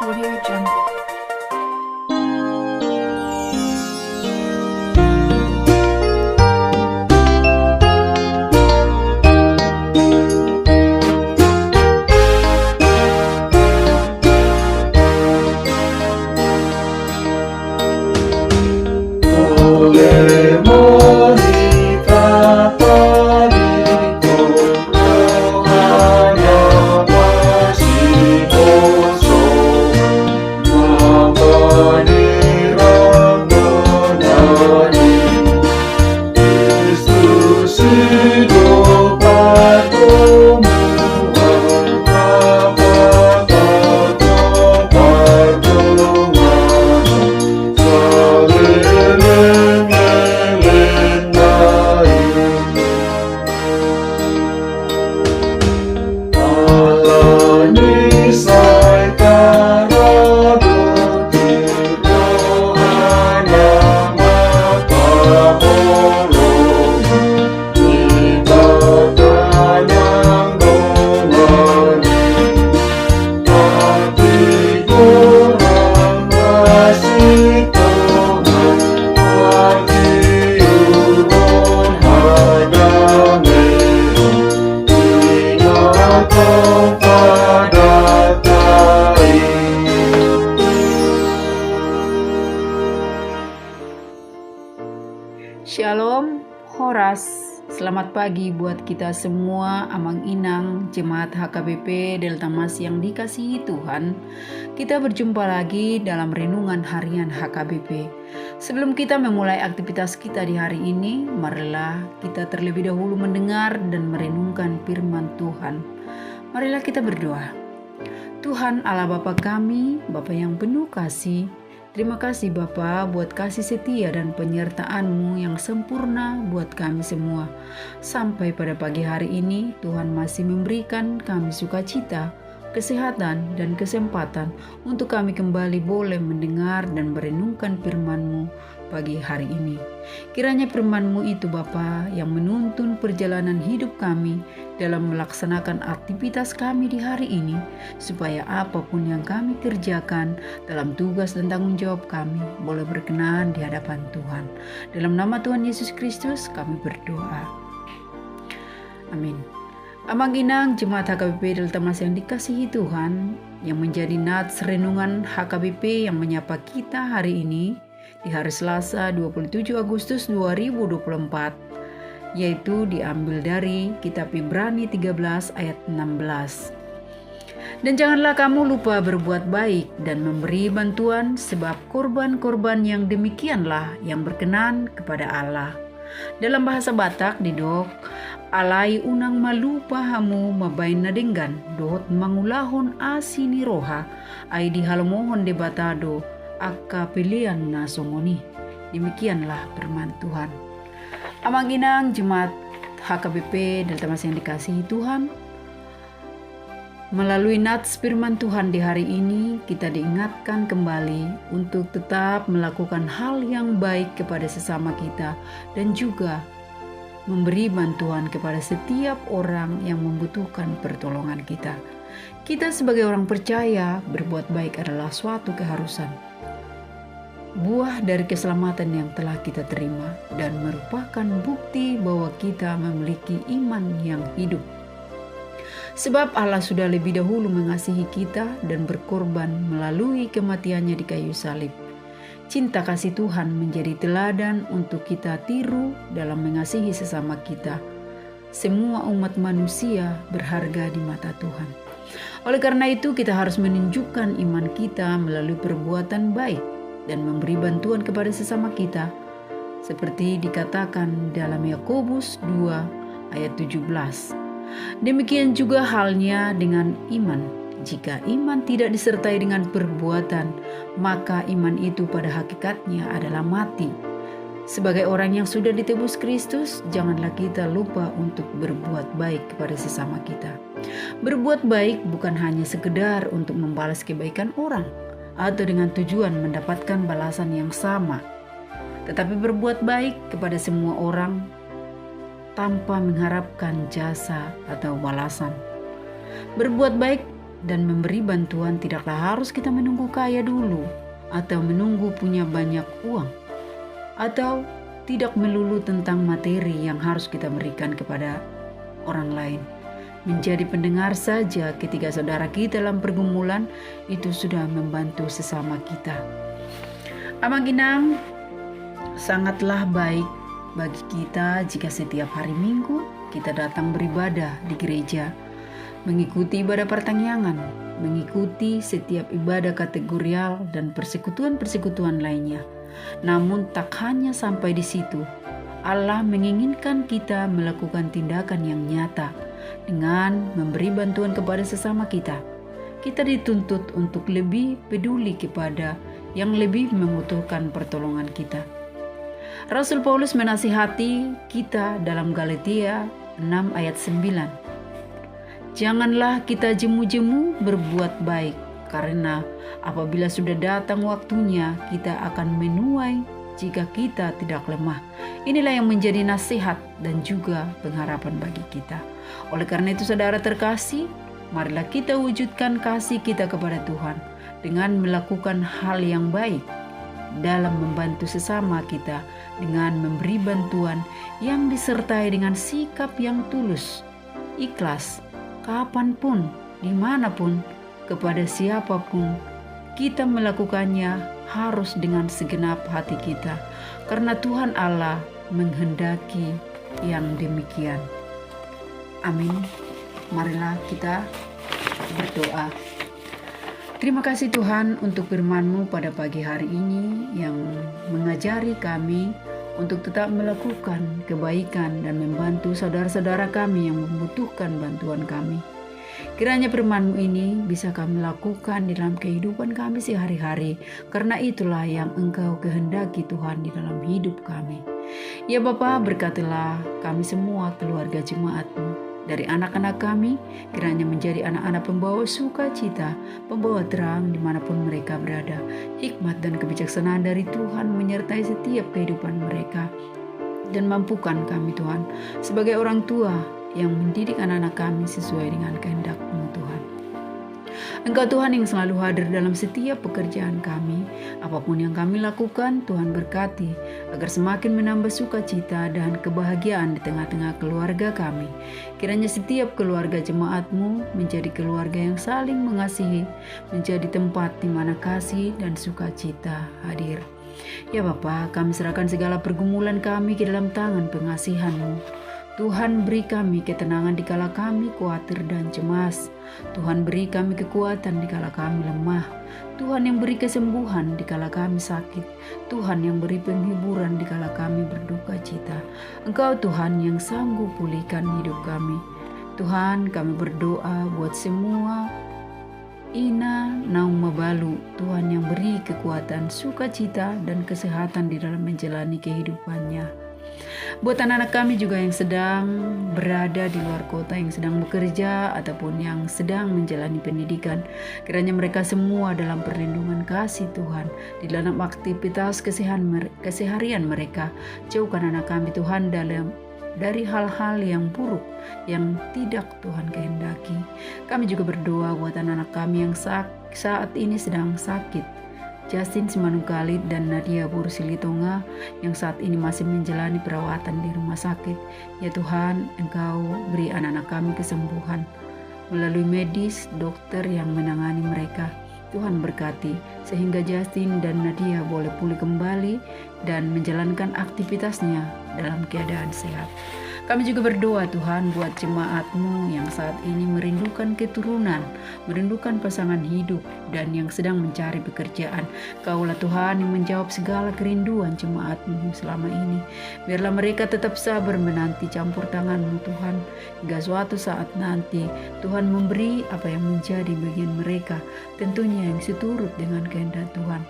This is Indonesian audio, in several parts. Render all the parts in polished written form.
Audio Jungle. Shalom, Horas. Selamat pagi buat kita semua, Amang Inang, Jemaat HKBP Delta Mas yang dikasihi Tuhan. Kita berjumpa lagi dalam renungan harian HKBP. Sebelum kita memulai aktivitas kita di hari ini, marilah kita terlebih dahulu mendengar dan merenungkan firman Tuhan. Marilah kita berdoa. Tuhan Allah Bapa kami, Bapa yang penuh kasih, terima kasih Bapa buat kasih setia dan penyertaan-Mu yang sempurna buat kami semua. Sampai pada pagi hari ini Tuhan masih memberikan kami sukacita, kesehatan, dan kesempatan untuk kami kembali boleh mendengar dan merenungkan firman-Mu pagi hari ini. Kiranya firman-Mu itu Bapa yang menuntun perjalanan hidup kami dalam melaksanakan aktivitas kami di hari ini, supaya apapun yang kami kerjakan dalam tugas dan tanggung jawab kami boleh berkenan di hadapan Tuhan. Dalam nama Tuhan Yesus Kristus kami berdoa. Amin. Amang Inang Jemaat HKBP Delta Mas yang dikasihi Tuhan, yang menjadi nats renungan HKBP yang menyapa kita hari ini di hari Selasa 27 Agustus 2024, yaitu diambil dari kitab Ibrani 13 ayat 16. Dan janganlah kamu lupa berbuat baik dan memberi bantuan, sebab korban-korban yang demikianlah yang berkenan kepada Allah. Dalam bahasa Batak didok, alai unang malupa hamu mabain nadenggan, dohot mangulahon asini roha, ai dihalomohon de batado, akka pilihan nasongoni. Demikianlah firman Tuhan. Amang Inang Jemaat HKBP Delta Mas yang dikasihi Tuhan, melalui nats firman Tuhan di hari ini kita diingatkan kembali untuk tetap melakukan hal yang baik kepada sesama kita dan juga memberi bantuan kepada setiap orang yang membutuhkan pertolongan kita. Kita sebagai orang percaya, berbuat baik adalah suatu keharusan, buah dari keselamatan yang telah kita terima dan merupakan bukti bahwa kita memiliki iman yang hidup. Sebab Allah sudah lebih dahulu mengasihi kita dan berkorban melalui kematiannya di kayu salib. Cinta kasih Tuhan menjadi teladan untuk kita tiru dalam mengasihi sesama kita. Semua umat manusia berharga di mata Tuhan. Oleh karena itu kita harus menunjukkan iman kita melalui perbuatan baik dan memberi bantuan kepada sesama kita, seperti dikatakan dalam Yakobus 2 ayat 17. Demikian juga halnya dengan iman. Jika iman tidak disertai dengan perbuatan, maka iman itu pada hakikatnya adalah mati. Sebagai orang yang sudah ditebus Kristus, janganlah kita lupa untuk berbuat baik kepada sesama kita. Berbuat baik bukan hanya sekedar untuk membalas kebaikan orang atau dengan tujuan mendapatkan balasan yang sama, tetapi berbuat baik kepada semua orang tanpa mengharapkan jasa atau balasan. Berbuat baik dan memberi bantuan tidaklah harus kita menunggu kaya dulu, atau menunggu punya banyak uang, atau tidak melulu tentang materi yang harus kita berikan kepada orang lain. Menjadi pendengar saja ketika saudara kita dalam pergumulan itu sudah membantu sesama kita. Amang Inang, sangatlah baik bagi kita jika setiap hari Minggu kita datang beribadah di gereja, mengikuti ibadah pertangyangan, mengikuti setiap ibadah kategorial dan persekutuan-persekutuan lainnya. Namun tak hanya sampai di situ, Allah menginginkan kita melakukan tindakan yang nyata dengan memberi bantuan kepada sesama kita. Kita dituntut untuk lebih peduli kepada yang lebih membutuhkan pertolongan kita. Rasul Paulus menasihati kita dalam Galatia 6 ayat 9. Janganlah kita jemu-jemu berbuat baik, karena apabila sudah datang waktunya kita akan menuai jika kita tidak lemah. Inilah yang menjadi nasihat dan juga pengharapan bagi kita. Oleh karena itu saudara terkasih, marilah kita wujudkan kasih kita kepada Tuhan dengan melakukan hal yang baik dalam membantu sesama kita dengan memberi bantuan yang disertai dengan sikap yang tulus, ikhlas, kapanpun, dimanapun, kepada siapapun. Kita melakukannya harus dengan segenap hati kita, karena Tuhan Allah menghendaki yang demikian. Amin. Marilah kita berdoa. Terima kasih Tuhan untuk firman-Mu pada pagi hari ini yang mengajari kami untuk tetap melakukan kebaikan dan membantu saudara-saudara kami yang membutuhkan bantuan kami. Kiranya firman-Mu ini bisa kami lakukan di dalam kehidupan kami sehari-hari, karena itulah yang Engkau kehendaki Tuhan di dalam hidup kami. Ya Bapa, berkatilah kami semua keluarga jemaat-Mu. Dari anak-anak kami, kiranya menjadi anak-anak pembawa sukacita, pembawa terang dimanapun mereka berada. Hikmat dan kebijaksanaan dari Tuhan menyertai setiap kehidupan mereka. Dan mampukan kami Tuhan, sebagai orang tua yang mendidik anak-anak kami sesuai dengan kehendak-Mu Tuhan. Engkau Tuhan yang selalu hadir dalam setiap pekerjaan kami. Apapun yang kami lakukan, Tuhan berkati agar semakin menambah sukacita dan kebahagiaan di tengah-tengah keluarga kami. Kiranya setiap keluarga jemaat-Mu menjadi keluarga yang saling mengasihi, menjadi tempat di mana kasih dan sukacita hadir. Ya Bapa, kami serahkan segala pergumulan kami ke dalam tangan pengasihan-Mu. Tuhan beri kami ketenangan dikala kami khawatir dan cemas. Tuhan beri kami kekuatan dikala kami lemah. Tuhan yang beri kesembuhan dikala kami sakit. Tuhan yang beri penghiburan dikala kami berduka cita. Engkau Tuhan yang sanggup pulihkan hidup kami. Tuhan, kami berdoa buat semua Ina Naum Mabalu, Tuhan yang beri kekuatan, sukacita dan kesehatan di dalam menjalani kehidupannya. Buat anak-anak kami juga yang sedang berada di luar kota, yang sedang bekerja ataupun yang sedang menjalani pendidikan, kiranya mereka semua dalam perlindungan kasih Tuhan di dalam aktivitas keseharian mereka. Jauhkan anak kami Tuhan dari hal-hal yang buruk yang tidak Tuhan kehendaki. Kami juga berdoa buat anak-anak kami yang saat ini sedang sakit, Justin Simanungkalit dan Nadia Bursilitonga yang saat ini masih menjalani perawatan di rumah sakit. Ya Tuhan, Engkau beri anak-anak kami kesembuhan melalui medis, dokter yang menangani mereka. Tuhan berkati sehingga Justin dan Nadia boleh pulih kembali dan menjalankan aktivitasnya dalam keadaan sehat. Kami juga berdoa Tuhan buat jemaat-Mu yang saat ini merindukan keturunan, merindukan pasangan hidup, dan yang sedang mencari pekerjaan. Kaulah Tuhan yang menjawab segala kerinduan jemaat-Mu selama ini. Biarlah mereka tetap sabar menanti campur tangan-Mu Tuhan, hingga suatu saat nanti Tuhan memberi apa yang menjadi bagian mereka, tentunya yang seturut dengan kehendak Tuhan.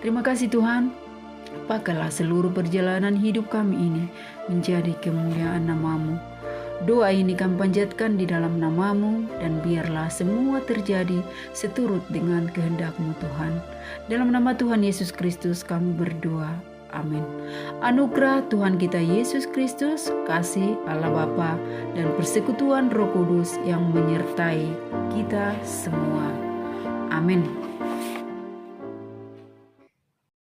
Terima kasih Tuhan. Pakailah seluruh perjalanan hidup kami ini menjadi kemuliaan nama-Mu. Doa ini kami panjatkan di dalam nama-Mu, dan biarlah semua terjadi seturut dengan kehendak-Mu Tuhan. Dalam nama Tuhan Yesus Kristus kami berdoa. Amin. Anugerah Tuhan kita Yesus Kristus, kasih Allah Bapa, dan persekutuan Roh Kudus yang menyertai kita semua. Amin.